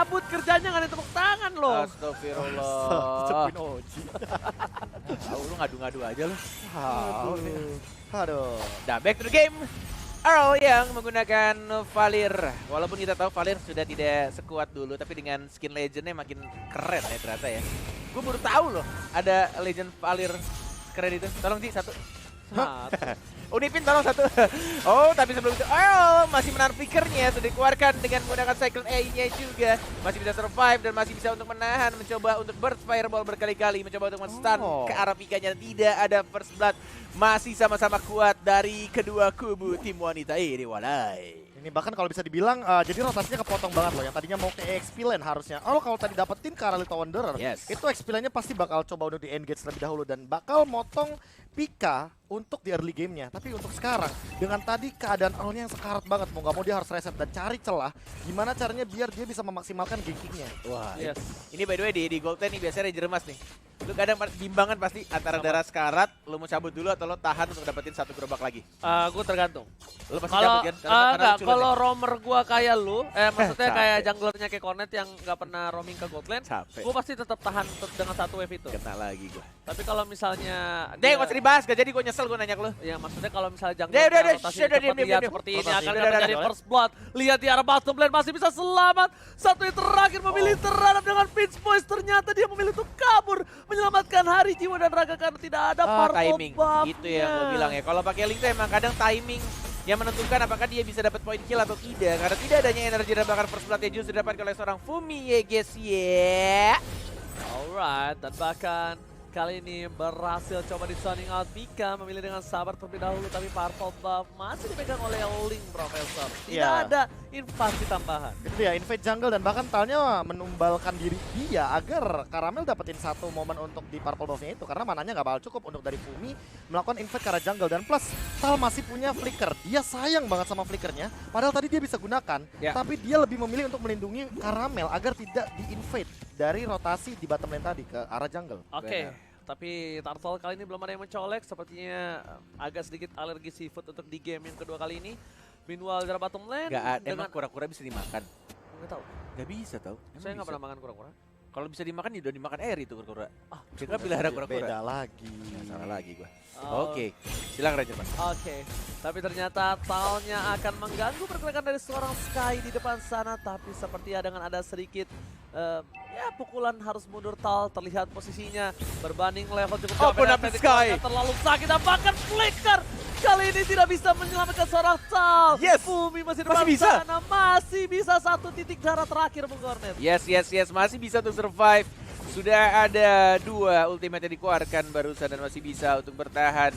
cabut kerjanya nggak ada tepuk tangan loh. Astagfirullah. Cepuin Oji. Tahu lu ngadu-ngadu aja lu. Aduh. Nah, back to the game. Earl yang menggunakan Valir. Walaupun kita tahu Valir sudah tidak sekuat dulu, tapi dengan skin legendnya makin keren ya ternyata ya. Gue baru tahu loh ada legend Valir keren itu. Tolong Ji, satu. Unipin tolong satu. Oh, tapi sebelum itu Earl masih menahan flickernya, sudah dikeluarkan dengan menggunakan Cyclone A-nya juga. Masih bisa survive dan masih bisa untuk menahan, mencoba untuk burst fireball berkali-kali, mencoba untuk men-stun ke arah Pika-nya. Tidak ada first blood, masih sama-sama kuat dari kedua kubu tim wanita ini, walai. Ini bahkan kalau bisa dibilang, jadi rotasinya kepotong banget loh. Yang tadinya mau ke XP lane harusnya. Kalau tadi dapetin ke arah Little Wanderer, itu XP lane-nya pasti bakal coba untuk di-engage terlebih dahulu. Dan bakal motong Pika untuk di early game-nya. Tapi untuk sekarang, dengan tadi keadaan Earl-nya yang sekarat banget. Mau gak mau dia harus reset dan cari celah. Gimana caranya biar dia bisa memaksimalkan gankingnya. Wah, ini by the way di Gold 10 nih biasanya Ranger Emas nih. Lu kadang bimbangan pasti antara darah sekarat, lu mau cabut dulu atau lu tahan untuk dapetin satu gerobak lagi? Gue tergantung. Lu pasti Kalau cabut kan? enggak, kalau roamer gua kayak lu, maksudnya Capek. kayak junglernya kayak Cornet yang nggak pernah roaming ke Gold Lane, Capek. gua pasti tetap tahan dengan satu wave itu. Kena lagi gua. Tapi kalau misalnya Deh, gak usah dibahas, gak jadi gua nyesel gua nanya ke lu. ya maksudnya kalau misalnya Udah, jungler udah, rotasi udah, cepat diam, lihat diam. seperti ini Rotasi. akan Udah, terjadi udah. first blood. Lihat di arah bottom lane masih bisa selamat. Satu yang terakhir memilih terhadap dengan Pinch Boys, ternyata dia memilih untuk kabur menyelamatkan hari jiwa dan raga karena tidak ada purple Timing. buff-nya. Itu yang gua bilang ya. Kalau pakai link tuh emang kadang timing yang menentukan apakah dia bisa dapat point kill atau tidak. Karena tidak adanya energi dan bakar first blood yang justru didapatkan oleh seorang Fumi ya guys ya. Alright, dan bahkan kali ini berhasil coba di zoning out. Pika memilih dengan sabar terlebih dahulu, tapi purple buff masih dipegang oleh Link Professor. Tidak Iya. ada invasi tambahan. Itu dia, invade jungle dan bahkan Talnya menumbalkan diri dia agar Karamel dapetin satu momen untuk di purple buff-nya itu. Karena mananya nggak bakal cukup untuk dari Fumi melakukan invade ke arah jungle. Dan plus, Tal masih punya flicker. Dia sayang banget sama flickernya. Padahal tadi dia bisa gunakan. Ya. Tapi dia lebih memilih untuk melindungi Karamel agar tidak di-invade dari rotasi di bottom lane tadi ke arah jungle. Oke, tapi Turtle kali ini belum ada yang mencolek. Sepertinya agak sedikit alergi seafood untuk di game yang kedua kali ini. Meanwhile dari bottom lane Emang kura-kura bisa dimakan? nggak tahu. Gak bisa tau. Saya nggak pernah makan kura-kura. Kalau bisa dimakan ya udah dimakan Eri tuh kura-kura. Dia kan pelihara kura-kura. Beda lagi. Salah lagi gua. Oh. Oke, silakan Ranger Mas. Oke, tapi ternyata Talnya akan mengganggu pergerakan dari seorang Sky di depan sana. Tapi sepertinya dengan ada sedikit ya pukulan harus mundur Tal. Terlihat posisinya berbanding level cukup jauh. Open up the sky. Terlalu sakit dan bahkan flicker. Kali ini tidak bisa menyelamatkan seorang Tal. Yes. Fumi masih di Masih depan bisa. sana. Masih bisa satu titik darah terakhir Bung Cornet. Yes, masih bisa untuk survive. Sudah ada 2 ultimate yang dikeluarkan barusan dan masih bisa untuk bertahan.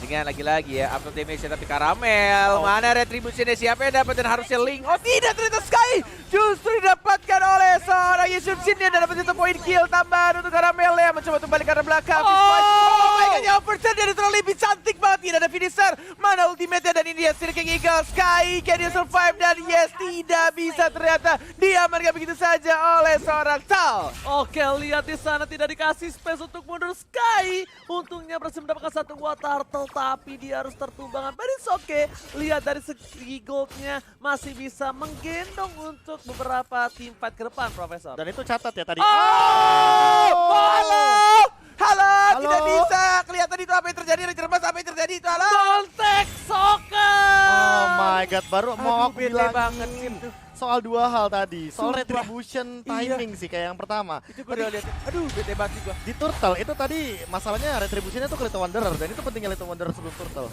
Dengan lagi-lagi ya, after damage tapi Karamel. Mana retributionnya, siapa yang dapat dan harusnya Link. Oh tidak, ternyata Sky justru didapatkan oleh seorang Yusufsin dan dapat satu point kill tambahan untuk Karamel ya. Mencoba untuk balik ke arah belakang. Oh my god, overturn dari terlalu lebih cantik banget. Tidak ada finisher. Mana ultimate-nya dan ini dia Steel King Eagle. Sky, can dia survive? Dan yes, tidak bisa ternyata. Diamankan begitu saja oleh seorang Tal. Oke, lihat di sana tidak dikasih space untuk mundur Sky. Untungnya berhasil mendapatkan satu buah turtle, tapi dia harus tertumbangan. But it's okay. Lihat dari segi goldnya masih bisa menggendong untuk beberapa tim fight ke depan, Profesor. Dan itu catat ya tadi. Halo, tidak bisa. Kelihatan itu apa yang terjadi, Ranger Mas, apa yang terjadi itu, halo. Contact Soccer! Oh my god, baru mau aku bete bilang banget gitu. soal 2 hal tadi. Soal Sumpah. retribution timing sih kayak yang pertama. Itu gue udah lihat. Aduh, bete banget sih gua. Di Turtle itu tadi masalahnya retributionnya tuh ke Little Wanderer dan itu pentingnya Little Wanderer sebelum Turtle.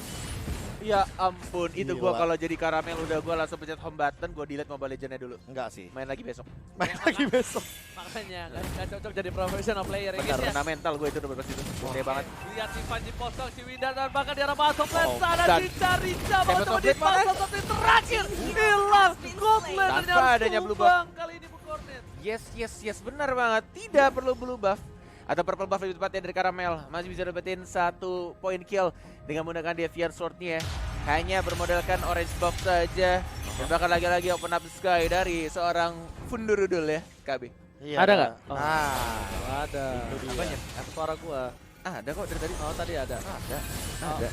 Ya ampun, itu gua Gila. kalau jadi Karamel udah gua langsung pencet home button, gua delete Mobile Legends-nya dulu. Enggak sih. Main lagi besok. Main lagi besok. Makanya nggak cocok jadi professional player ya Benar, guys ya. kena mental gue itu udah berbahas itu. Bete banget. Lihat si Panji Posong, si Windan dan bahkan di arah bottom lane Oh, sana dan dicari coba Seven coba of Blade mana? dipasang tapi terakhir hilang Gold Lane Tanpa harus adanya blue tumbang kali ini Bu Cornet. Yes, benar banget. Tidak perlu blue buff. Atau purple buff lebih tepatnya dari Karamel. Masih bisa dapetin 1 point kill dengan menggunakan Deviant Sword-nya. Hanya bermodalkan orange buff saja. Dan bahkan lagi-lagi open up the sky dari seorang Fundurudul ya, KB. Iya. Ada nggak? Oh. Nah, Ada. itu dia. Apanya? Apa suara gua? Ada kok dari tadi. Oh tadi ada. Ada. Oh. Ada.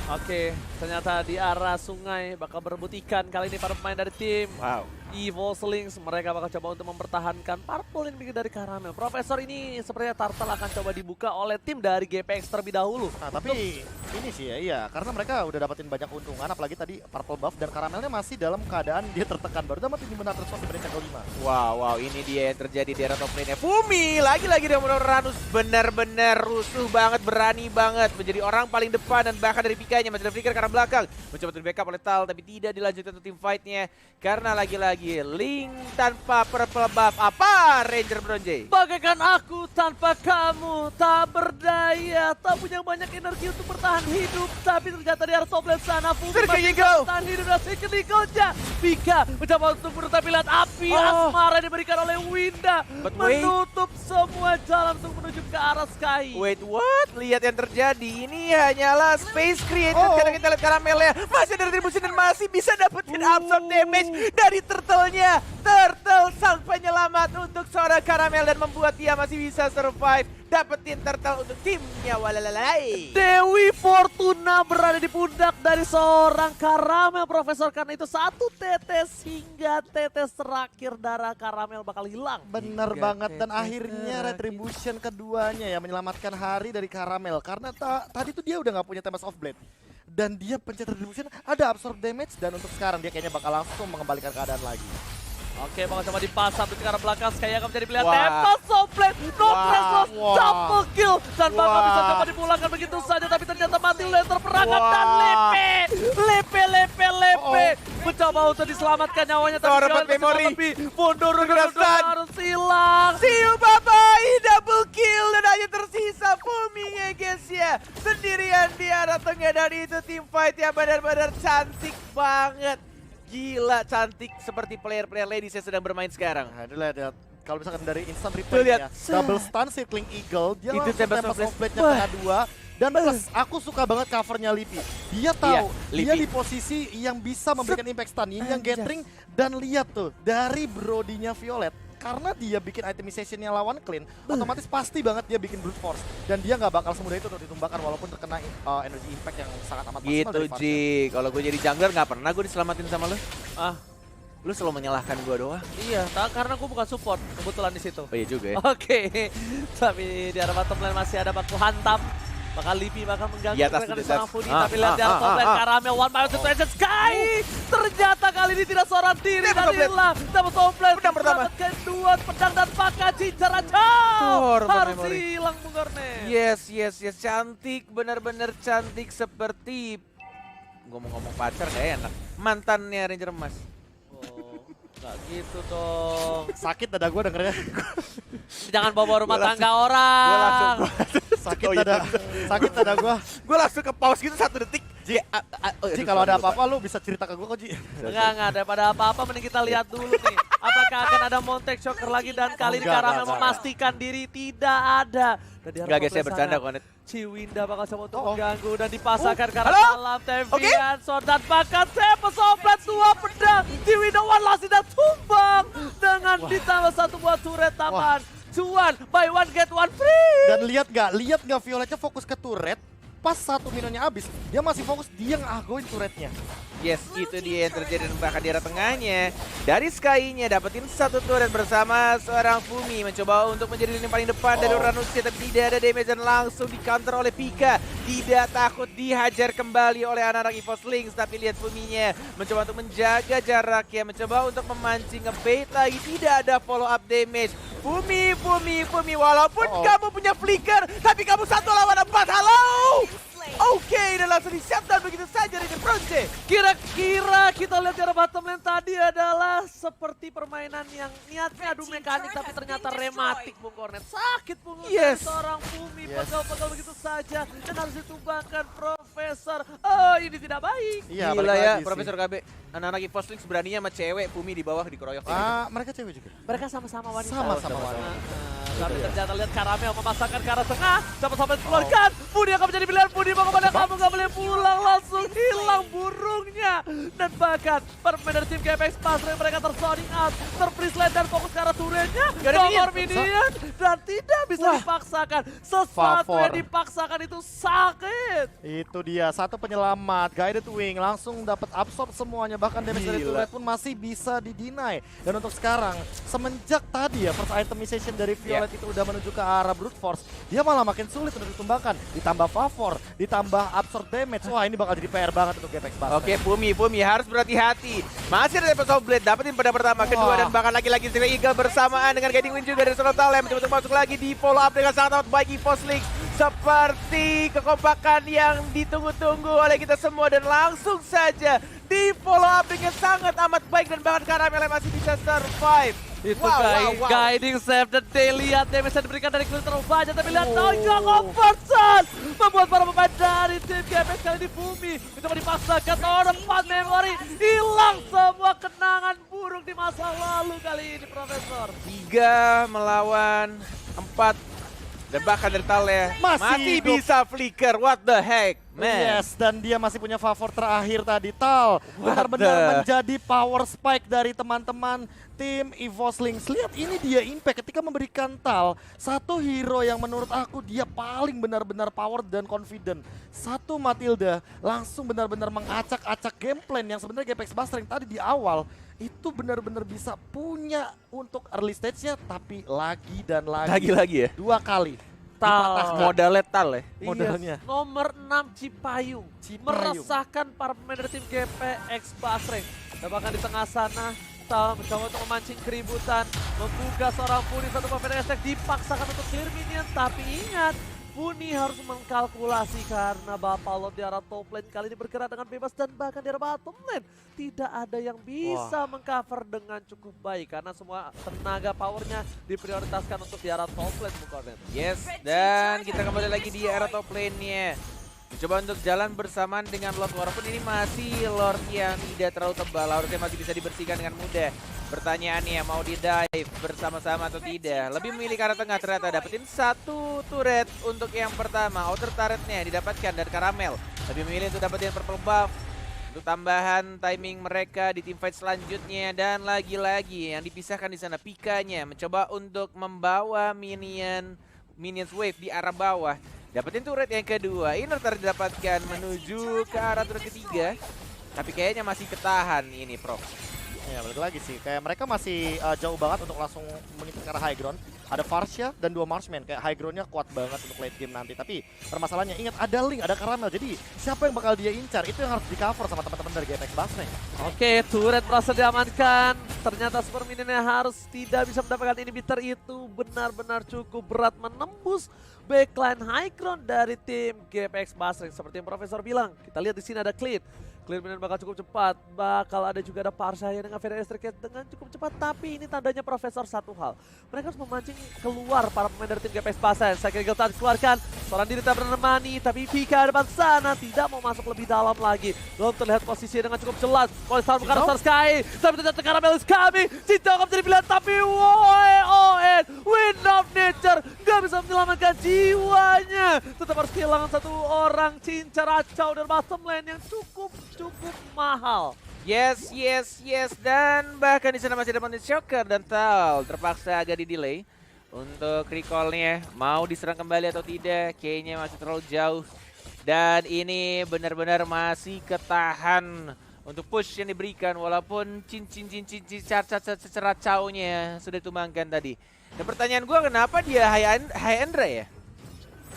Oke, ternyata di arah sungai bakal berebut ikan kali ini para pemain dari tim Wow. Evo Slings. Mereka bakal coba untuk mempertahankan purple ini dari Caramel. Profesor ini sepertinya Turtle akan coba dibuka oleh tim dari GPX terlebih dahulu. Nah, tapi ini sih ya, iya, karena mereka udah dapetin banyak keuntungan, apalagi tadi purple buff dan Caramelnya masih dalam keadaan dia tertekan, baru dapetin di benar terus dari Shadow 5. Wow, ini dia yang terjadi di era top lane-nya. Fumi, lagi-lagi dia menurut Ranus benar-benar rusuh banget, berani banget. Menjadi orang paling depan dan bahkan dari Pikanya masih ada flicker karena belakang. Mencoba di backup oleh Tal, tapi tidak dilanjutkan untuk tim fight-nya. Karena lagi-lagi Link tanpa purple buff. Apa Ranger Bronze? Bagaikan aku tanpa kamu, tak berdaya, tak punya banyak energi untuk bertahan hidup. Tapi ternyata di arah top lane sana, Fumi Circle masih Eagle. bertahan hidup dan Circle Eagle-nya. Pika mencoba untuk bunuh tapi lihat api asmara diberikan oleh Winda. But wait. Menutup semua jalan untuk menuju ke arah Sky. Wait, what? Lihat yang terjadi. Ini hanyalah space created. Karena kita lihat Caramelnya masih ada retribution dan masih bisa dapetin absorb damage dari turtle-nya. Turtle sang penyelamat untuk seorang Caramel dan membuat dia masih bisa survive. Dapetin turtle untuk timnya. Walalalai. Dewi Fortuna berada di pundak dari seorang Caramel Profesor, karena itu satu tetes hingga tetes terakhir darah Caramel bakal hilang. Bener banget, dan akhirnya retribution keduanya ya menyelamatkan hari dari Caramel, karena tadi tuh dia udah nggak punya Tempest of Blade dan dia pencet retribution, ada absorb damage, dan untuk sekarang dia kayaknya bakal langsung mengembalikan keadaan lagi. Oke, bakal coba dipasang di arah belakang. Kayak akan menjadi pilihan Wah. Tempest of Blade, no pressure, Wah. double kill, dan bakal Wah. bisa coba dipulangkan begitu saja, tapi ternyata mati oleh terperangkap Wah. dan Lepe mencoba untuk diselamatkan nyawanya, tapi Seorang jangan memori. lebih mundur Kekerasan. harus hilang. See you, bye-bye. Double kill dan hanya tersisa Fuminya, guys ya. Sendirian di arah tengah, dan itu team fight yang benar-benar cantik banget. Gila, cantik seperti player-player ladies yang sedang bermain sekarang. Nah, itu lihat ya. Kalau misalkan dari instant Tuh, replay lihat. ya, double stun circling eagle, dia Itu langsung Tempest Tempest of of Blade-nya Wah. kena 2. Dan plus, aku suka banget covernya Lipi. Dia tahu, dia Lipi. di posisi yang bisa memberikan impact stun, yang gathering, dan lihat tuh, dari Brodinya Violet, karena dia bikin itemization-nya lawan clean, otomatis pasti banget dia bikin brute force. Dan dia nggak bakal semudah itu untuk ditumbangkan walaupun terkena energy impact yang sangat amat maksimal Gitu, dari Varsha. Ji. Kalau gue jadi jungler nggak pernah gue diselamatin sama lu. Ah, Lu selalu menyalahkan gue doang. iya, karena aku bukan support kebetulan di situ. Oh iya juga ya. Oke, tapi di arah bottom lane masih ada baku hantam. Bakal Lipi bakal mengganggu Di atas, mereka di di seorang atas. Fudi, tapi lihat di arah top lane Caramel one by situation Sky. Ternyata kali ini tidak seorang diri Dapat dan top lane. hilang. Dapat top lane, Pedang pertama. mendapatkan dua pedang dan pakai cincin aja. Korban Harus memory. hilang Bung Garnet. Yes, cantik, benar-benar cantik seperti ngomong-ngomong pacar gak enak. Mantannya Ranger Emas. Oh, nggak gitu dong. Sakit dada gue dengernya. Jangan bawa rumah Gua tangga Gue orang. Sakit Oh, iya. dada, sakit dada gue. Gue langsung ke pause gitu 1 detik. Ji, Ji kalau ada apa-apa lu bisa cerita ke gue kok, Ji. Enggak, daripada apa-apa mending kita lihat dulu nih. Apakah akan ada Montek Shocker lagi, dan kali ini Enggak, Caramel enggak. memastikan diri tidak ada. Dan di arah Enggak guys, saya top lane bercanda sana, kok, Net. Ciwinda bakal coba untuk Oh. mengganggu dan dipasangkan karena halo? dalam Tevian dan bahkan Tempest of Blade 2 pedang. Ciwinda one last dan tumbang dengan ditambah satu buah turret tambahan. Cuan, buy one get one free. Dan lihat nggak Violetnya fokus ke turret. Pas satu minutnya habis, dia masih fokus, dia ngagoin turretnya. Yes, itu dia yang terjadi, dan bahkan di arah tengahnya. Dari Sky-nya dapetin satu turret bersama seorang Fumi. Mencoba untuk menjadi lini paling depan dari Uranusnya, tapi tidak ada damage dan langsung di counter oleh Pika. Tidak takut dihajar kembali oleh anak-anak EVO Slings, tapi lihat Fuminya mencoba untuk menjaga jaraknya, mencoba untuk memancing ngebait lagi, tidak ada follow up damage. Fumi, walaupun kamu punya flicker, tapi kamu 1 lawan 4, halo! Oke, dan langsung di-shutdown begitu saja Ranger Bronze. Kira-kira kita lihat dari bottom lane tadi adalah seperti permainan yang niatnya adu mekanik tapi ternyata rematik Bung Kornet. Sakit punggung dari Yes. seorang Fumi, pegal-pegal begitu saja dan harus ditumbangkan Profesor. Oh, ini tidak baik. Iya, Gila balik ya, lagi sih. Profesor KB. Anak-anak EVO Slings beraninya sama cewek, Fumi di bawah dikeroyok. Mereka cewek juga. Mereka sama-sama wanita. Sama-sama wanita. Tapi ternyata lihat Caramel memasangkan ke arah tengah. Sampai dikeluarkan. Budi akan menjadi pilihan. Budi mau kemana, kamu gak boleh pulang. Langsung hilang burungnya. Dan bahkan permain dari tim GPX Pasre mereka tersoning out. Terfreeze dan fokus ke arah turretnya. Gak ada Nomor minion. minion. dan tidak bisa dipaksakan. Sesuatu Favor. yang dipaksakan itu sakit. Itu dia, satu penyelamat, Guided Wing langsung dapat absorb semuanya, bahkan damage dari Gila. turret pun masih bisa di-deny. Dan untuk sekarang, semenjak tadi ya first itemization dari Violet itu udah menuju ke arah Brute Force, dia malah makin sulit untuk ditumbangkan. Ditambah favor, ditambah absorb damage. Wah, ini bakal jadi PR banget untuk GPX Basket. Oke, Pumi harus berhati-hati. Masih ada Tempest of Blade, dapetin pada pertama, kedua, Wah. dan bahkan lagi-lagi Steel Eagle bersamaan dengan Guiding Wind juga dari Solar Talent. Mencoba untuk masuk lagi di follow up dengan sangat amat baik EVOS League. Seperti kekompakan yang ditunggu-tunggu oleh kita semua, dan langsung saja di follow up dengan sangat amat baik, dan bahkan Karamel masih bisa survive. Itu Wow. guiding save the day. Lihat damage yang diberikan dari Clear terlalu banyak, tapi lihat Naga conversion membuat para pemain dari tim GPX kali ini Bumi itu dipaksakan oleh 4 memory. Hilang semua kenangan buruk di masa lalu kali ini, Profesor. 3 melawan 4, dan bahkan dari Talya masih hidup. bisa flicker. What the heck, man? Yes, dan dia masih punya favor terakhir tadi, Tal. Benar-benar the- menjadi power spike dari teman-teman tim EVOS Lynx. Lihat ini dia impact ketika memberikan Tal, satu hero yang menurut aku dia paling benar-benar power dan confident. Satu Matilda langsung benar-benar mengacak-acak game plan yang sebenarnya GPX Buster yang tadi di awal itu benar-benar bisa punya untuk early stage-nya, tapi lagi dan lagi. Lagi-lagi ya? 2 kali. Tal. Dipatahkan. Modalnya Tal ya? Modalnya. Iya, nomor 6 Cipayung. Meresahkan para pemain dari tim GPX Basreng. Dan bahkan di tengah sana, Tal mencoba untuk memancing keributan, membuka seorang Puni, satu pemain Estek dipaksakan untuk clear minion. Tapi ingat, Puni harus mengkalkulasi karena Bapalot di arah top lane kali ini bergerak dengan bebas, dan bahkan di arah bottom lane tidak ada yang bisa mengcover dengan cukup baik karena semua tenaga powernya diprioritaskan untuk di arah top lane, Bung Kornet. Yes, dan kita kembali lagi di era top lane-nya. Mencoba untuk jalan bersamaan dengan Lord, walaupun ini masih Lord yang tidak terlalu tebal, harusnya masih bisa dibersihkan dengan mudah. Pertanyaannya, mau di dive bersama-sama atau tidak? Lebih memilih ke arah tengah, ternyata dapetin satu turret untuk yang pertama. Outer turretnya didapatkan dari Karamel. Lebih memilih untuk dapetin purple buff untuk tambahan timing mereka di teamfight selanjutnya. Dan lagi-lagi yang dipisahkan di sana Pikanya mencoba untuk membawa minions wave di arah bawah. Dapetin turret yang kedua, inner turret didapatkan menuju ke arah turret ketiga. Tapi kayaknya masih ketahan ini, Prof. Ya balik lagi sih, kayak mereka masih jauh banget untuk langsung mengikuti ke arah high ground. Ada Farsha dan 2 marksman, kayak high groundnya kuat banget untuk late game nanti. Tapi permasalahannya ingat ada Link, ada Karamel, jadi siapa yang bakal dia incar, itu yang harus di cover sama teman-teman dari GPX Basreng. Oke, turret berhasil diamankan. Ternyata super minionnya harus tidak bisa mendapatkan inhibitor, itu benar-benar cukup berat menembus backline high ground dari tim GPX Basreng. Seperti yang Profesor bilang, kita lihat di sini ada Clear minion bakal cukup cepat, bakal ada juga ada Parsahaya dengan Fairy Electric dengan cukup cepat. Tapi ini tandanya Profesor satu hal, mereka harus memancing keluar para pemain dari tim GPX Basreng. Saya kira Giltan dikeluarkan, seorang diri tak menemani, tapi Pika depan sana tidak mau masuk lebih dalam lagi. Belum terlihat posisi dengan cukup jelas. Polistar bukan Star Sky, tapi ternyata Karamel is coming. Cinta akan menjadi pilihan, tapi WON, Wind of Nature gak bisa menyelamatkan jiwanya. Tetap harus kehilangan satu orang. Cinca Racau dan bottom lane yang cukup mahal. Yes, dan bahkan di sana masih ada Mountain Shocker dan Tal terpaksa agak di delay untuk recallnya. Mau diserang kembali atau tidak, kayaknya masih terlalu jauh. Dan ini benar-benar masih ketahan untuk push yang diberikan, walaupun cincin ceracaunya sudah ditumbangkan tadi. Dan pertanyaan gue, kenapa dia high Endra ya?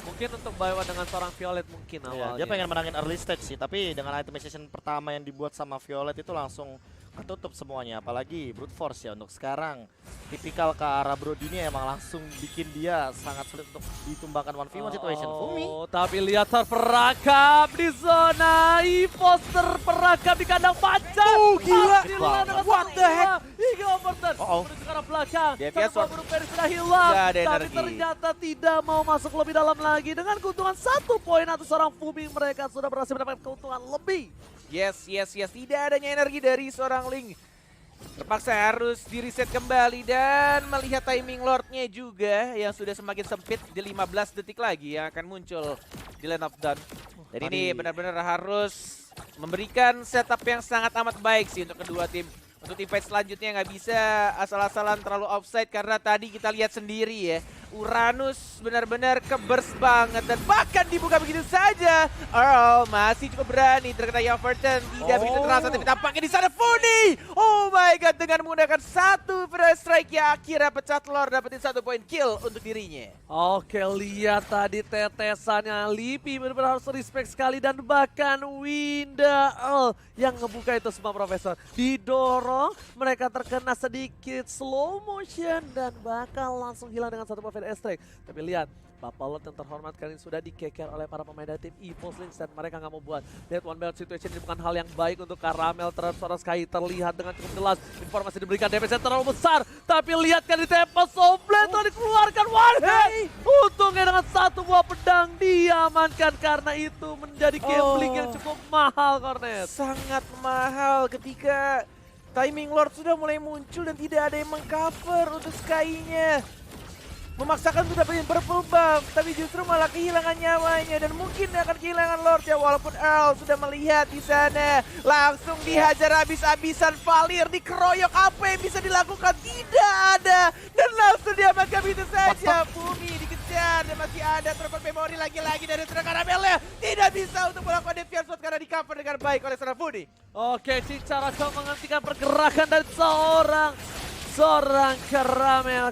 Mungkin untuk buy one dengan seorang Violet mungkin awalnya. Dia pengen menangin early stage sih, tapi dengan itemization pertama yang dibuat sama Violet itu langsung ketutup semuanya. Apalagi Brute Force ya untuk sekarang. Tipikal ke arah Brody ini emang langsung bikin dia sangat sulit untuk ditumbangkan 1v1 situation. Fumi. Tapi lihat terperangkap di zona. EVOS terperangkap di kandang panjang. Gila. What the heck? Hingga Overton menuju ke arah belakang. Dia Satu burung Peri sudah hilang. Gak ada Tapi energi. ternyata tidak mau masuk lebih dalam lagi. Dengan keuntungan 1 poin atas seorang Fumi, mereka sudah berhasil mendapatkan keuntungan lebih. Yes. Tidak adanya energi dari seorang Link. Terpaksa harus di-reset kembali, dan melihat timing Lordnya juga yang sudah semakin sempit di 15 detik lagi yang akan muncul di Land of Dawn. Dan ini benar-benar harus memberikan setup yang sangat amat baik sih untuk kedua tim. Untuk teamfight selanjutnya nggak bisa asal-asalan terlalu offside, karena tadi kita lihat sendiri ya, Uranus benar-benar keburst banget dan bahkan dibuka begitu saja. Earl masih cukup berani terkena Yofferton, tidak begitu terasa tapi tampaknya di sana Funi. Oh my god, dengan menggunakan satu first strike ya akhirnya pecah telur dapetin 1 poin kill untuk dirinya. Oke, lihat tadi tetesannya Lipi benar-benar harus respect sekali dan bahkan Winda Earl yang ngebuka itu semua Profesor. Didorong, mereka terkena sedikit slow motion dan bakal langsung hilang dengan satu profit strike. Tapi lihat, Bapalot yang terhormat kali ini sudah dikeker oleh para pemain dari tim EVOS Lynx dan mereka nggak mau buat Dead One Belt situation ini bukan hal yang baik untuk Karamel terhadap seorang Sky terlihat dengan cukup jelas informasi diberikan DPS terlalu besar tapi lihat kan di Tempest Somblet telah dikeluarkan one hit. Untungnya dengan satu buah pedang diamankan karena itu menjadi gambling yang cukup mahal Cornet. Sangat mahal ketika timing Lord sudah mulai muncul dan tidak ada yang mengcover untuk Sky-nya. Memaksakan untuk dapetin purple buff, tapi justru malah kehilangan nyawanya dan mungkin akan kehilangan Lord ya walaupun Earl sudah melihat di sana. Langsung dihajar habis-habisan Valir, dikeroyok apa yang bisa dilakukan? Tidak ada dan langsung diamankan begitu saja. Bumi dikejar dan masih ada telepon memori lagi-lagi dari seorang Karamelnya. Tidak bisa untuk melakukan Deviant Sword karena di cover dengan baik oleh seorang Funi. Oke, Cicara kau menghentikan pergerakan dari seorang Karamel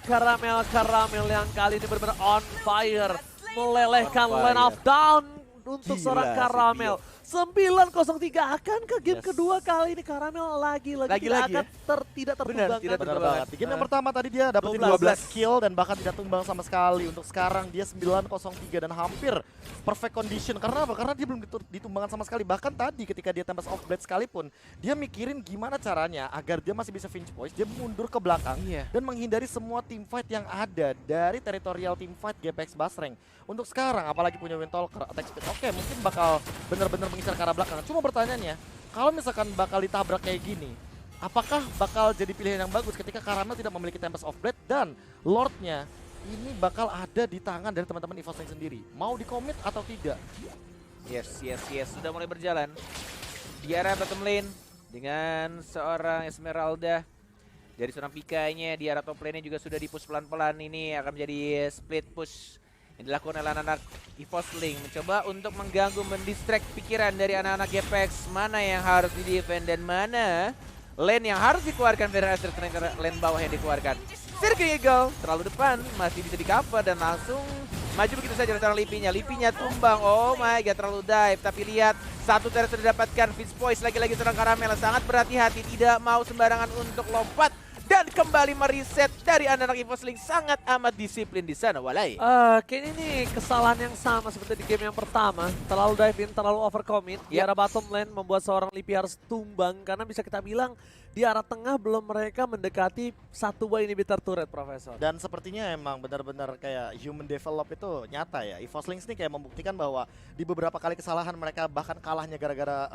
yang kali ini benar-benar on fire. Melelehkan line of down untuk seorang Karamel. 9-0-3 akankah game kedua kali ini Karamel lagi-lagi ya? tidak tertumbangkan. Tidak Benar banget. Di game yang pertama tadi dia dapetin 12 kill dan bahkan tidak tumbang sama sekali. Untuk sekarang dia 9-0-3 dan hampir perfect condition. Karena apa? Karena dia belum ditumbangkan sama sekali. Bahkan tadi ketika dia Tempest of Blade sekalipun, dia mikirin gimana caranya agar dia masih bisa finish poise. Dia mundur ke belakang dan menghindari semua teamfight yang ada dari territorial teamfight GPX Basreng. Untuk sekarang apalagi punya Windtalker, attack speed. Oke, mungkin bakal benar-benar mengincar ke arah belakang. Cuma pertanyaannya, kalau misalkan bakal ditabrak kayak gini, apakah bakal jadi pilihan yang bagus ketika Karamel tidak memiliki Tempest of Blade dan Lordnya ini bakal ada di tangan dari teman-teman EVOS Lynx sendiri? Mau dikomit atau tidak? Yes. Sudah mulai berjalan di arah bottom lane dengan seorang Esmeralda. Dari seorang Pika-nya di arah top lane-nya juga sudah di-push pelan-pelan. Ini akan menjadi split push yang dilakukan oleh anak-anak EVOS Lynx. Mencoba untuk mengganggu, mendistract pikiran dari anak-anak GPX. Mana yang harus di-defend dan mana lane yang harus dikeluarkan. Lane bawah yang dikeluarkan. Circle Eagle terlalu depan, masih bisa di-cover dan langsung maju begitu saja seorang Lipinya. Lipinya tumbang, oh my god terlalu dive. Tapi lihat, satu terus sudah didapatkan. Fitz Poise lagi-lagi seorang Karamel sangat berhati-hati, tidak mau sembarangan untuk lompat. Dan kembali mereset dari anak-anak EVOS Lynx, sangat amat disiplin di sana Walai. Kayaknya ini kesalahan yang sama seperti di game yang pertama. Terlalu dive in, terlalu overcommit. Di arah bottom lane membuat seorang Lipi harus tumbang. Karena bisa kita bilang di arah tengah belum mereka mendekati satu buah inhibitor turret, Profesor. Dan sepertinya emang benar-benar kayak human develop itu nyata ya. EVOS Lynx ini kayak membuktikan bahwa di beberapa kali kesalahan mereka bahkan kalahnya gara-gara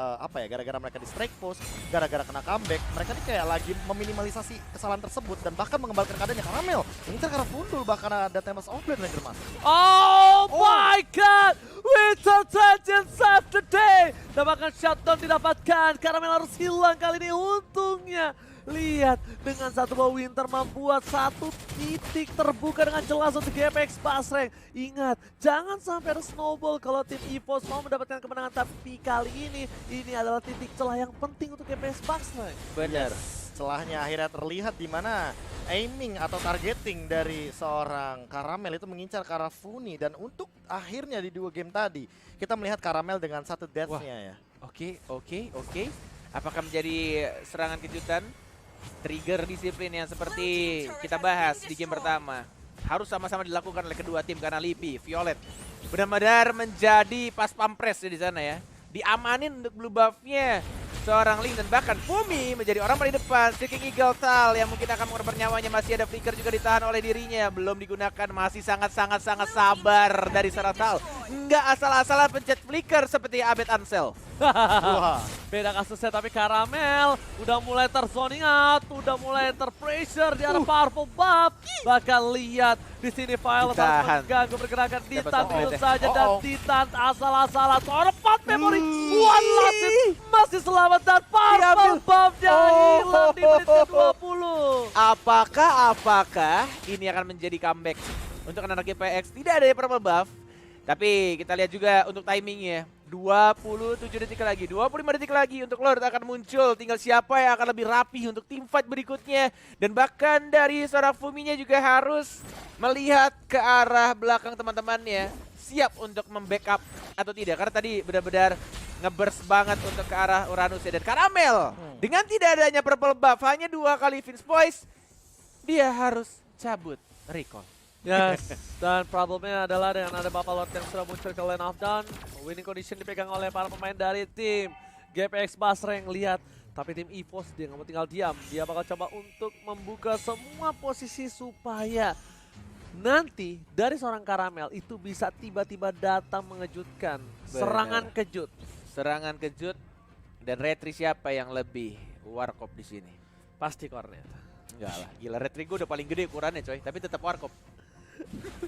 gara-gara mereka di strike post, gara-gara kena comeback. Mereka ini kayak lagi meminimalisasi kesalahan tersebut dan bahkan mengembalikan keadaannya. Karamel mengincar karena Fundul, bahkan ada Tempest of Blade Ranger Mas. Oh my god! Winter Legend save the day! Dan bahkan shutdown didapatkan. Karamel harus hilang kali ini. Untungnya lihat dengan satu buah Winter membuat satu titik terbuka dengan jelas untuk GPX Basreng. Ingat, jangan sampai ada snowball kalau tim EVOS mau mendapatkan kemenangan. Tapi kali ini adalah titik celah yang penting untuk GPX Basreng. Benar. Celahnya akhirnya terlihat di mana aiming atau targeting dari seorang Karamel itu mengincar ke arah Funi. Dan untuk akhirnya di 2 game tadi kita melihat Karamel dengan satu death-nya ya. Oke. Apakah menjadi serangan kejutan? Trigger disiplin yang seperti kita bahas di game pertama harus sama-sama dilakukan oleh kedua tim karena Lipi, Violet benar-benar menjadi pas pampres di sana ya. Diamanin untuk blue buff-nya seorang Link dan bahkan Fumi menjadi orang paling depan. Seeking Eagle Tal yang mungkin akan mengorban nyawanya, masih ada flicker juga ditahan oleh dirinya, belum digunakan, masih sangat sabar dari seorang Tal. Nggak asal-asalan pencet flicker seperti Abed Ansel. Wah, beda kasusnya tapi Karamel udah mulai terzoning out, udah mulai terpressure di arah powerful buff. Bahkan lihat di sini Violet harus mengganggu pergerakan Titan dulu saja dan Titan asal-asalan seorang 4 memory. One last hit masih selamat dan powerful buff-nya hilang di menit ke-20. Apakah ini akan menjadi comeback untuk anak GPX tidak ada purple buff. Tapi kita lihat juga untuk timingnya. 27 detik lagi, 25 detik lagi untuk Lord akan muncul. Tinggal siapa yang akan lebih rapi untuk teamfight berikutnya. Dan bahkan dari seorang Fuminya juga harus melihat ke arah belakang teman-temannya. Siap untuk membackup atau tidak. Karena tadi benar-benar ngeburst banget untuk ke arah Uranus dan Karamel. Dengan tidak adanya purple buff, hanya 2 kali Vince Voice, dia harus cabut recall. Yes, dan problemnya adalah dengan ada Bapak Lord yang sudah muncul ke lane of down. Winning condition dipegang oleh para pemain dari tim GPX Basreng. Lihat, tapi tim EVOS dia nggak mau tinggal diam. Dia bakal coba untuk membuka semua posisi supaya nanti dari seorang Karamel itu bisa tiba-tiba datang mengejutkan. Serangan kejut. Serangan kejut dan retri siapa yang lebih warkop di sini? Pasti Cornet. Enggak lah, gila retri gue udah paling gede ukurannya coy, tapi tetap warkop.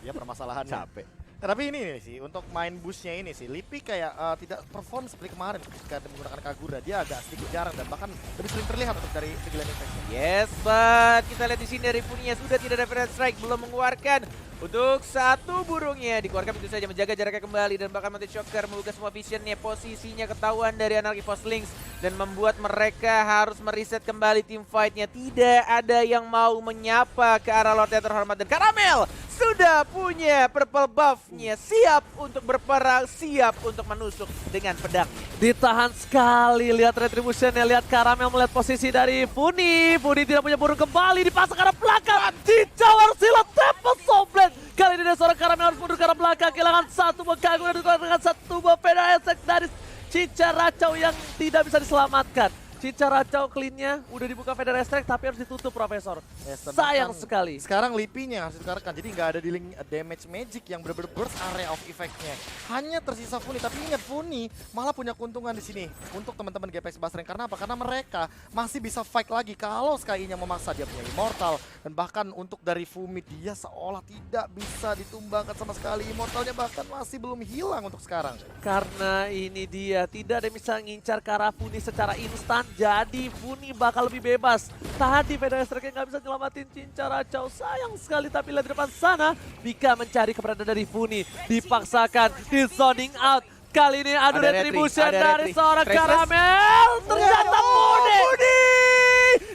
Ya permasalahannya. Capek. Tapi ini nih sih, untuk main boostnya ini sih, Lipi kayak tidak perform seperti kemarin ketika menggunakan Kagura. Dia agak sedikit jarang dan bahkan lebih sering terlihat untuk dari segi lane effect. Yes, but kita lihat di sini dari Funia sudah tidak ada First Strike, belum mengeluarkan untuk satu burungnya. Dikeluarkan begitu saja, menjaga jaraknya kembali dan bahkan Mountain Shocker membuka semua visionnya. Posisinya ketahuan dari Anarchy Force Links dan membuat mereka harus mereset kembali tim fightnya. Tidak ada yang mau menyapa ke arah Lord yang terhormat dan Karamel sudah punya purple buff-nya, siap untuk berperang, siap untuk menusuk dengan pedangnya. Ditahan sekali, lihat retribution-nya, lihat Karamel melihat posisi dari Funi. Funi tidak punya burung kembali, dipasang ke arah belakang. Cincau harus silat, Temple Soulblade. Kali ini ada seorang Karamel harus mundur ke arah belakang, kehilangan satu buah Kagura dan dikeluarkan dengan satu buah Feder Esek dari Cica Racau yang tidak bisa diselamatkan. Cica Racau clean-nya udah dibuka Feder Esek tapi harus ditutup Profesor. Yes, Sayang sekali. Sekarang Lipinya harus dikeluarkan, jadi nggak ada dealing damage magic yang benar-benar burst area of effect-nya. Hanya tersisa Funi, tapi ingat Funi malah punya keuntungan di sini untuk teman-teman GPX Basreng. Karena apa? Karena mereka masih bisa fight lagi kalau Sky-nya memaksa. Dia punya Immortal dan bahkan untuk dari Fumi dia seolah tidak bisa ditumbangkan sama sekali. Immortalnya bahkan masih belum hilang untuk sekarang. Karena ini dia, tidak ada yang bisa ngincar ke arah Funi secara instan. Jadi Funi bakal lebih bebas. Tadi Feder Esek nggak bisa nyelamatin Cincau Racau. Sayang sekali, tapi lihat di depan sana. Bika mencari keberadaan dari Funi. Dipaksakan, di zoning out. Kali ini adu Ada retribution retri, ada dari retri. seorang Traceless. Karamel. Ternyata Funi.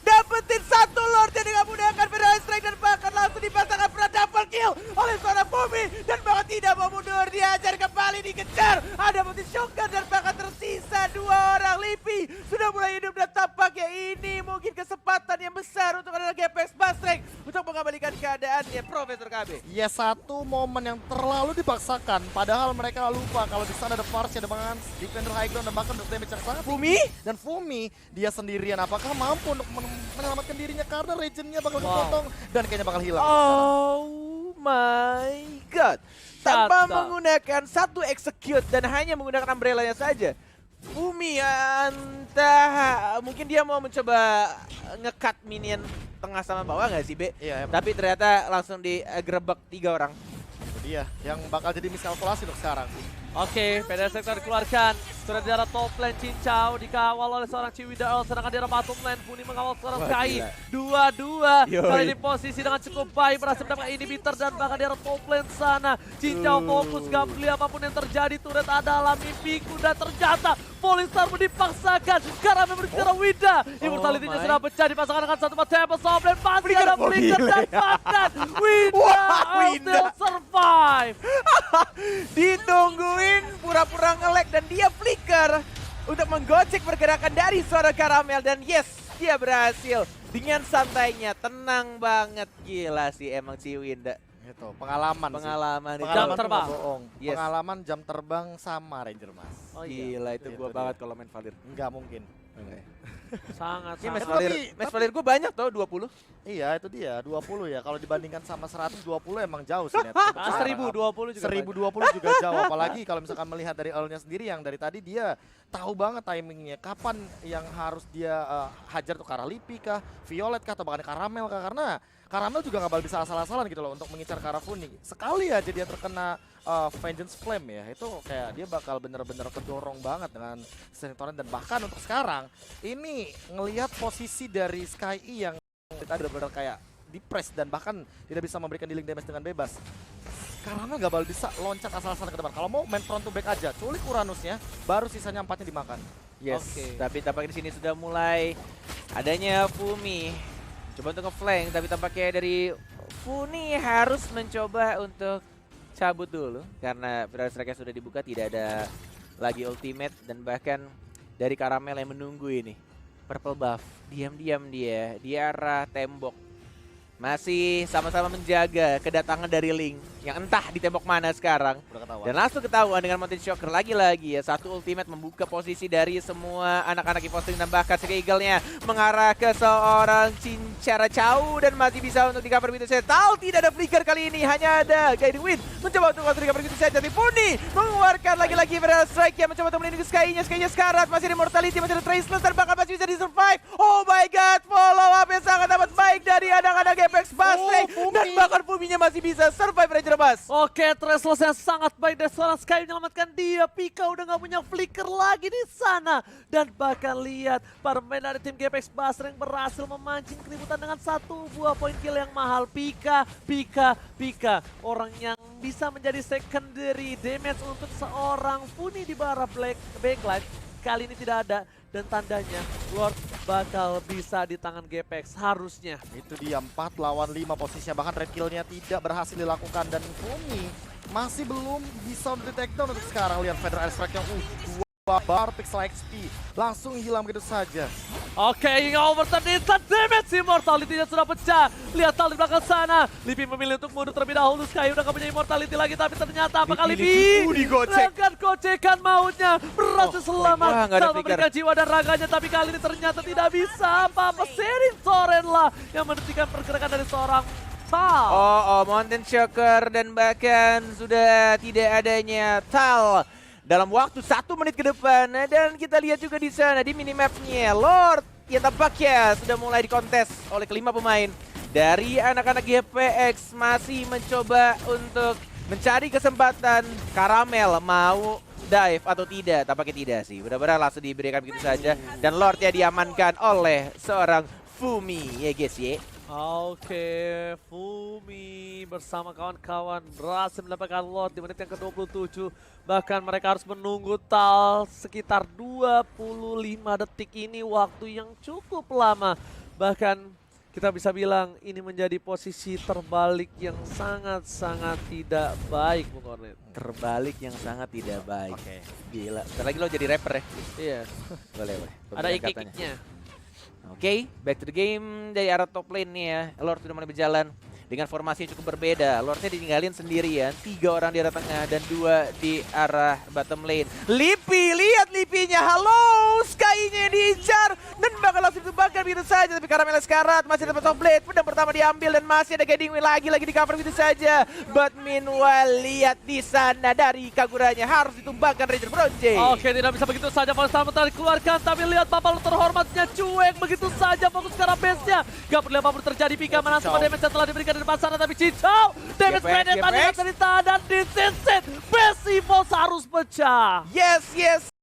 Dapetin satu Lord yang dengan menggunakan Feder Strike dan bahkan langsung dipasangkan pernah double kill oleh seorang Fumi dan bahkan tidak mau mundur, diajar kembali, dikejar. Ada Mountain Shocker dan bahkan tersisa 2 orang. Lipi sudah mulai hidup dan tampaknya ini mungkin kesempatan yang besar untuk adalah GPX Basreng untuk mengembalikan keadaannya Profesor KB. Ya, satu momen yang terlalu dipaksakan, padahal mereka lupa kalau di sana ada Farsia dengan defender high ground dan bahkan untuk damage yang sangat Fumi? tinggi. Dan Fumi dia sendirian, apakah mampu untuk menyelamatkan dirinya karena regionnya bakal dipotong dan kayaknya bakal hilang. Oh my god. Tanpa Tata. menggunakan satu execute dan hanya menggunakan umbrella-nya saja. Fumi entah mungkin dia mau mencoba nge-cut minion tengah sama bawah nggak sih, Be? Iya, emang. Tapi ternyata langsung digerebek 3 orang. Itu dia yang bakal jadi miskalkulasi untuk sekarang. Oke, Feder Esek dikeluarkan. Sudah di arah top lane Cincau dikawal oleh seorang Ciwida Earl, sedangkan di arah bottom lane Funi mengawal seorang Wah, Sky. gila. 2-2. Yoi. Kali ini posisi dengan cukup baik, berhasil mendapatkan inhibitor dan bahkan di arah top lane sana. Cincau fokus, gak peduli apapun yang terjadi. Turret adalah mimpiku dan ternyata Polistar pun dipaksakan karena memang sekarang Wida. Immortality-nya my. sudah pecah, dipasangkan dengan satu Temple Soulblade. Masih Flicker, ada oh, Flicker gila dan ya. bahkan Wida Wah, Earl Wida. still survive. Ditungguin pura-pura nge-lag dan dia flicker untuk menggocek pergerakan dari seorang Karamel dan yes, dia berhasil dengan santainya, tenang banget. Gila sih emang Ciwinda. Gitu, pengalaman. Sih. Pengalaman itu. Jam terbang. nggak bohong. Yes. Pengalaman jam terbang sama Ranger Mas. Oh iya, Gila itu Itu gua dia. banget kalau main Valir. Enggak mungkin. sangat. Ini match Tapi- Valir, match Valir gua banyak tau 20. Iya, itu dia 20 ya. Kalau dibandingkan sama 120 emang jauh sih. Net. Ah, 1020 juga. 1020 juga jauh, apalagi kalau misalkan melihat dari Earl-nya sendiri yang dari tadi dia tahu banget timingnya kapan yang harus dia hajar tuh ke arah Lipi kah, Violet kah, atau bahkan Karamel kah, karena Karamel juga nggak bakal bisa asal-asalan gitu loh untuk mengincar ke arah Funi. Sekali aja dia terkena Vengeance Flame ya, itu kayak dia bakal bener-bener kedorong banget dengan Sensing Torrent. Dan bahkan untuk sekarang ini ngelihat posisi dari Sky yang tadi bener-bener kayak di-press dan bahkan tidak bisa memberikan dealing damage dengan bebas. Karamel gak bakal bisa loncat asal-asalan ke depan. Kalau mau main front to back aja, culik Uranusnya, baru sisanya 4-nya dimakan. Yes, Oke. tapi tampaknya di sini sudah mulai adanya Fumi. Coba untuk nge-flank, tapi tampaknya dari Fumi harus mencoba untuk cabut dulu. Karena Federal Strike sudah dibuka, tidak ada lagi ultimate. Dan bahkan dari Karamel yang menunggu ini. Purple buff, diam-diam dia di arah tembok. Masih sama-sama menjaga kedatangan dari Link yang entah di tembok mana sekarang. Udah ketahuan. Dan langsung ketahuan dengan Mountain Shocker lagi-lagi ya. Satu ultimate membuka posisi dari semua anak-anak Evo-String dan bahkan Eagle-nya mengarah ke seorang Cincara Chow dan masih bisa untuk di-cover begitu saja. Tal tidak ada flicker kali ini, hanya ada Guiding Wind mencoba untuk di-cover begitu saja. Tapi Puni mengeluarkan lagi-lagi Federal Strike yang mencoba untuk melindungi Sky-nya. Sky-nya sekarat, masih ada Immortality, masih ada Traceless dan bahkan masih bisa di-survive. Oh my god, follow up yang sangat amat baik dari anak-anak Apex Basre. Dan bahkan Fuminya masih bisa survive Ranger Bas. Oke, Traceless yang sangat baik dari seorang Sky menyelamatkan dia. Pika udah nggak punya flicker lagi di sana. Dan bahkan lihat para pemain dari tim GPX Basra yang berhasil memancing keributan dengan satu buah poin kill yang mahal. Pika. Orang yang bisa menjadi secondary damage untuk seorang Funi di bara backline. Kali ini tidak ada. Dan tandanya Lord bakal bisa di tangan GPX harusnya. Itu dia 4 lawan 5 posisinya, bahkan red kill-nya tidak berhasil dilakukan dan Fumi masih belum bisa untuk take down untuk sekarang. Lihat Federal Strike yang 2 bar pixel XP langsung hilang begitu saja. Oke, hingga overturn instant damage. Immortality-nya sudah pecah. Lihat Tal di belakang sana. Lipi memilih untuk mundur terlebih dahulu. Sky udah gak punya immortality lagi, tapi ternyata apakah Lipi dengan gocekan mautnya berhasil selamat. Wah, nggak ada Tal flicker. memberikan jiwa dan raganya, tapi kali ini ternyata tidak bisa apa-apa. Serin Soren lah yang menghentikan pergerakan dari seorang Tal. Mountain Shocker dan bahkan sudah tidak adanya Tal dalam waktu 1 menit ke depan. Dan kita lihat juga di sana di minimapnya Lord yang tampaknya sudah mulai dikontes oleh kelima pemain dari anak-anak GPX masih mencoba untuk mencari kesempatan Karamel mau dive atau tidak. Tampaknya tidak sih, benar-benar langsung diberikan begitu saja dan Lordnya diamankan oleh seorang Fumi ya guys ya. Oke, Fumi bersama kawan-kawan berhasil mendapatkan lot di menit yang ke-27. Bahkan mereka harus menunggu Tal sekitar 25 detik ini, waktu yang cukup lama. Bahkan kita bisa bilang ini menjadi posisi terbalik yang sangat-sangat tidak baik, Bung Kornet. Terbalik yang sangat tidak baik. Oke. Gila, bentar lagi lo jadi rapper ya? Iya, Boleh. ada Pemilihan katanya. ikik-ikiknya. Oke, back to the game dari arah top lane nih ya. Lord sudah mulai berjalan dengan formasi yang cukup berbeda. Lordnya ditinggalin sendirian, 3 orang di arah tengah dan 2 di arah bottom lane. Lipi, lihat Lipinya, halo, Sky-nya diincar dan bakal langsung ditumbangkan begitu saja. Tapi Karamel sekarat, masih dapat top blade, pedang pertama diambil dan masih ada Guiding Wind lagi di cover begitu saja. But meanwhile, lihat di sana dari Kaguranya harus ditumbangkan Ranger Bronze. Oke, tidak bisa begitu saja Fallen Star dikeluarkan, tapi lihat Bapak terhormatnya cuek begitu saja fokus ke arah base-nya. Gak perlu apapun terjadi, Pika mana semua damage yang telah diberikan di depan sana, tapi Cicau damage grenade tadi dan disisit. Base Evos harus pecah. Yes.